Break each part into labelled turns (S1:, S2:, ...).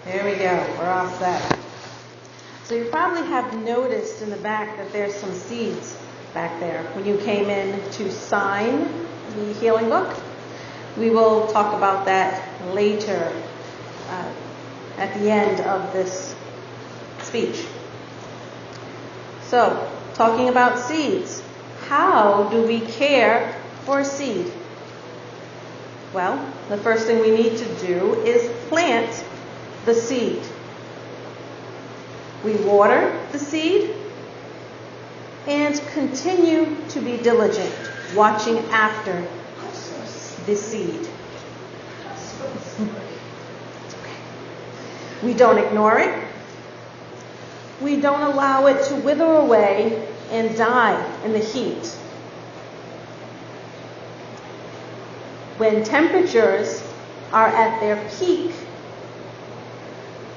S1: There we go. We're all set. So you probably have noticed in the back that there's some seeds back there when you came in to sign the healing book. We will talk about that later at the end of this speech. So, talking about seeds. How do we care for a seed? Well, the first thing we need to do is plant the seed. We water the seed and continue to be diligent, watching after the seed. We don't ignore it. We don't allow it to wither away and die in the heat. When temperatures are at their peak,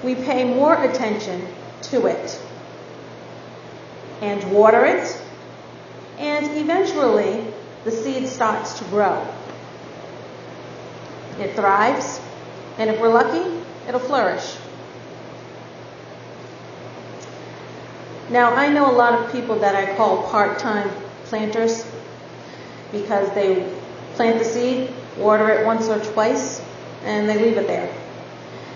S1: we pay more attention to it and water it, and eventually the seed starts to grow. It thrives, and if we're lucky, it'll flourish. Now, I know a lot of people that I call part-time planters because they plant the seed, water it once or twice, and they leave it there.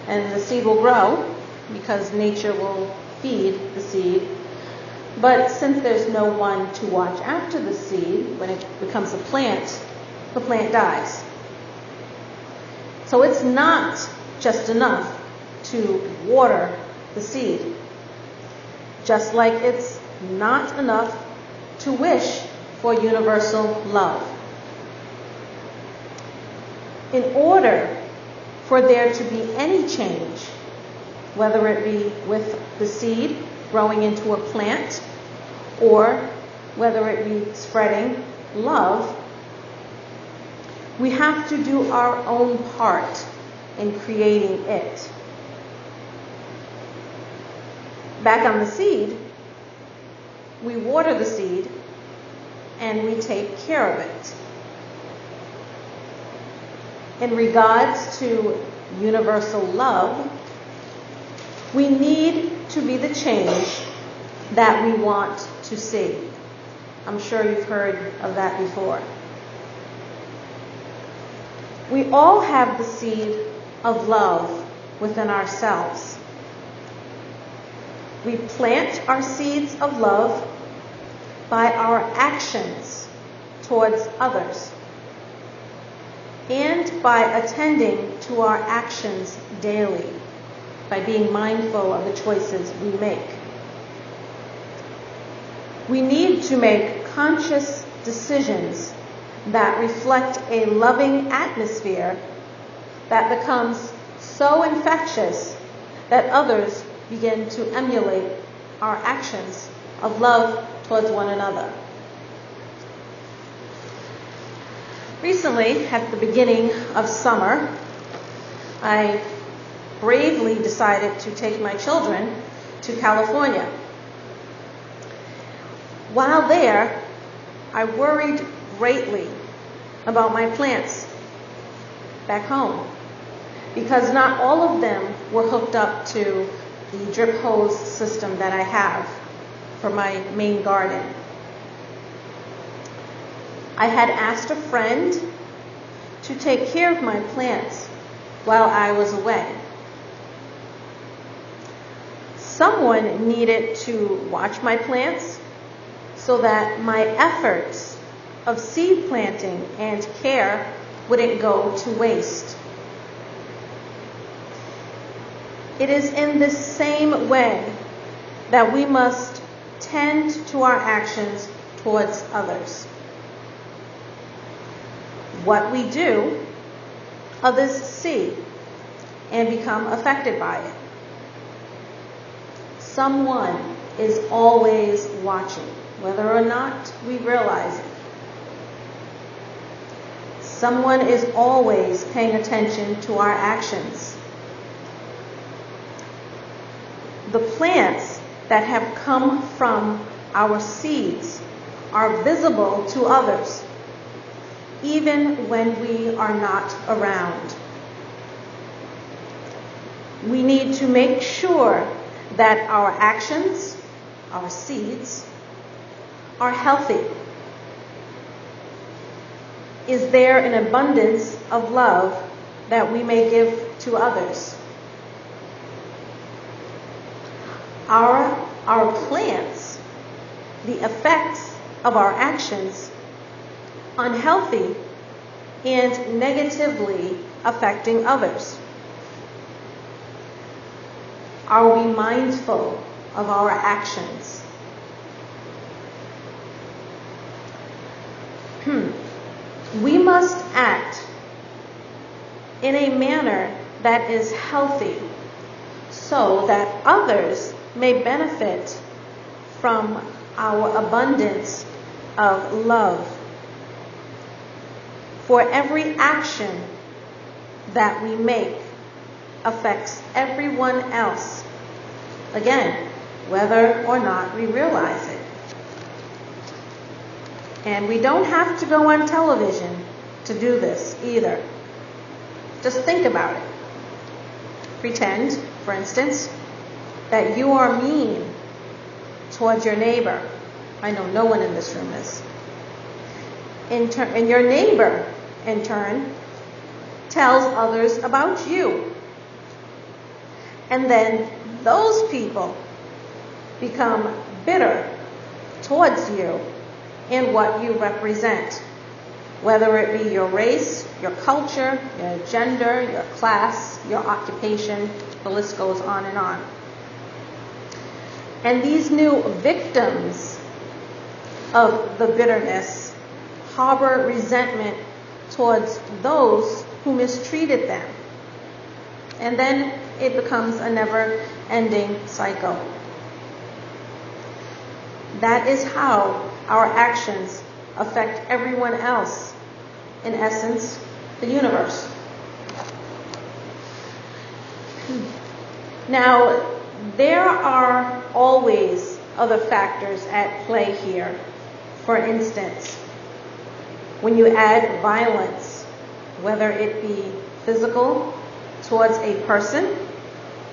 S1: And the seed will grow because nature will feed the seed. But since there's no one to watch after the seed, when it becomes a plant, the plant dies. So it's not just enough to water the seed. Just like it's not enough to wish for universal love. In order for there to be any change, whether it be with the seed growing into a plant or whether it be spreading love, we have to do our own part in creating it. Back on the seed, we water the seed and we take care of it. In regards to universal love, we need to be the change that we want to see. I'm sure you've heard of that before. We all have the seed of love within ourselves. We plant our seeds of love by our actions towards others and by attending to our actions daily, by being mindful of the choices we make. We need to make conscious decisions that reflect a loving atmosphere that becomes so infectious that others begin to emulate our actions of love towards one another. Recently, at the beginning of summer, I bravely decided to take my children to California. While there, I worried greatly about my plants back home because not all of them were hooked up to the drip hose system that I have for my main garden. I had asked a friend to take care of my plants while I was away. Someone needed to watch my plants so that my efforts of seed planting and care wouldn't go to waste. It is in the same way that we must tend to our actions towards others. What we do, others see and become affected by it. Someone is always watching, whether or not we realize it. Someone is always paying attention to our actions. The plants that have come from our seeds are visible to others, even when we are not around. we need to make sure that our actions, our seeds, are healthy. Is there an abundance of love that we may give to others? Our plants, the effects of our actions, unhealthy and negatively affecting others? Are we mindful of our actions? We must act in a manner that is healthy so that others may benefit from our abundance of love. For every action that we make affects everyone else. Again, whether or not we realize it. And we don't have to go on television to do this either. Just think about it. Pretend, for instance, that you are mean towards your neighbor. I know no one in this room is. And your neighbor, in turn, tells others about you. And then those people become bitter towards you and what you represent, whether it be your race, your culture, your gender, your class, your occupation, the list goes on and on. And these new victims of the bitterness harbor resentment towards those who mistreated them. And then it becomes a never-ending cycle. That is how our actions affect everyone else, in essence, the universe. Now, there are always other factors at play here. For instance, when you add violence, whether it be physical towards a person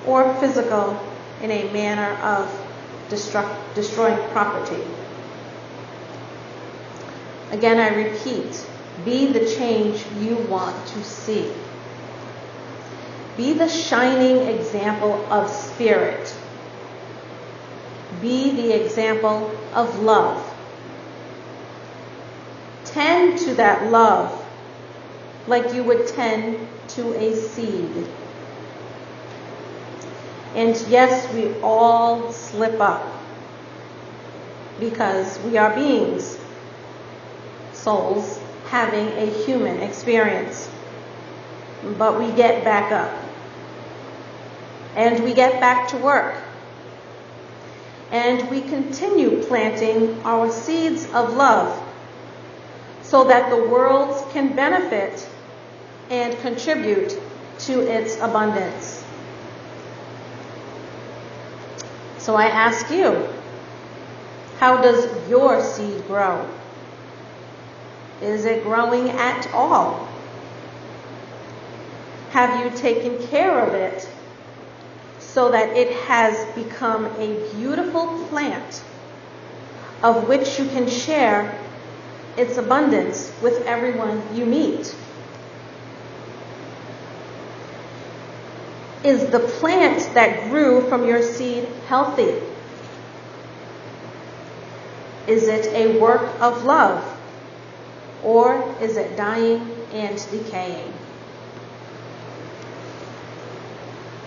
S1: or physical in a manner of destroying property. Again, I repeat, be the change you want to see. Be the shining example of spirit. Be the example of love. Tend to that love like you would tend to a seed. And yes, we all slip up because we are beings, souls having a human experience. But we get back up. And we get back to work. And we continue planting our seeds of love so that the world can benefit and contribute to its abundance. So I ask you, how does your seed grow? Is it growing at all? Have you taken care of it so that it has become a beautiful plant of which you can share its abundance with everyone you meet? Is the plant that grew from your seed healthy? Is it a work of love? Or is it dying and decaying?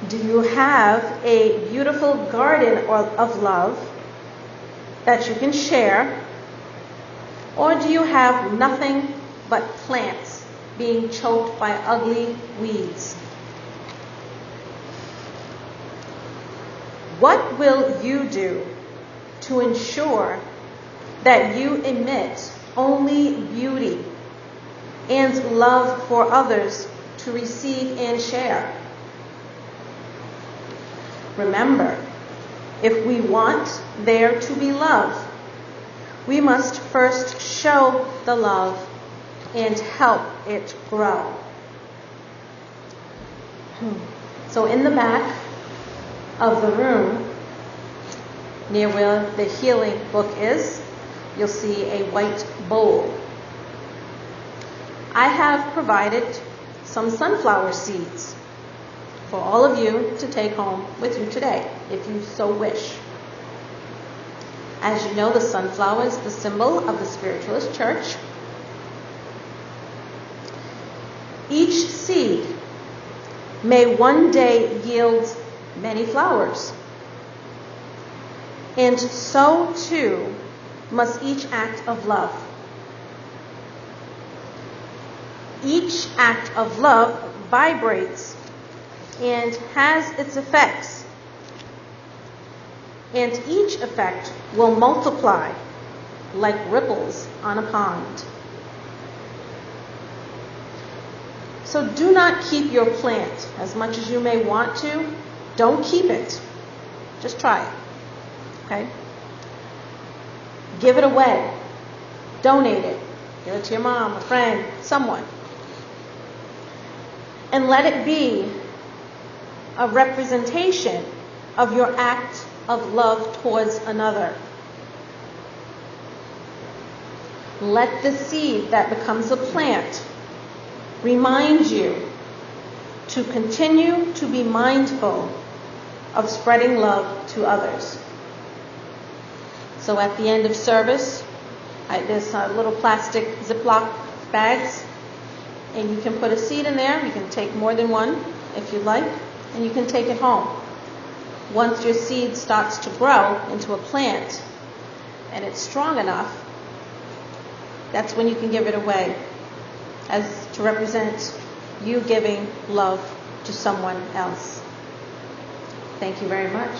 S1: Do you have a beautiful garden of love that you can share? Or do you have nothing but plants being choked by ugly weeds? What will you do to ensure that you emit only beauty and love for others to receive and share? Remember, if we want there to be love, we must first show the love and help it grow. So in the back of the room, near where the healing book is, you'll see a white bowl. I have provided some sunflower seeds for all of you to take home with you today, if you so wish. As you know, the sunflower is the symbol of the Spiritualist Church. Each seed may one day yield many flowers, and so too must each act of love. Each act of love vibrates and has its effects, and each effect will multiply like ripples on a pond. So do not keep your plant as much as you may want to. Don't keep it. Just try it. Okay? Give it away. Donate it. Give it to your mom, a friend, someone. And let it be a representation of your act of love towards another. Let the seed that becomes a plant remind you to continue to be mindful of spreading love to others. So at the end of service, there's little plastic Ziploc bags, and you can put a seed in there. You can take more than one if you'd like, and you can take it home. Once your seed starts to grow into a plant and it's strong enough, that's when you can give it away, as to represent you giving love to someone else. Thank you very much.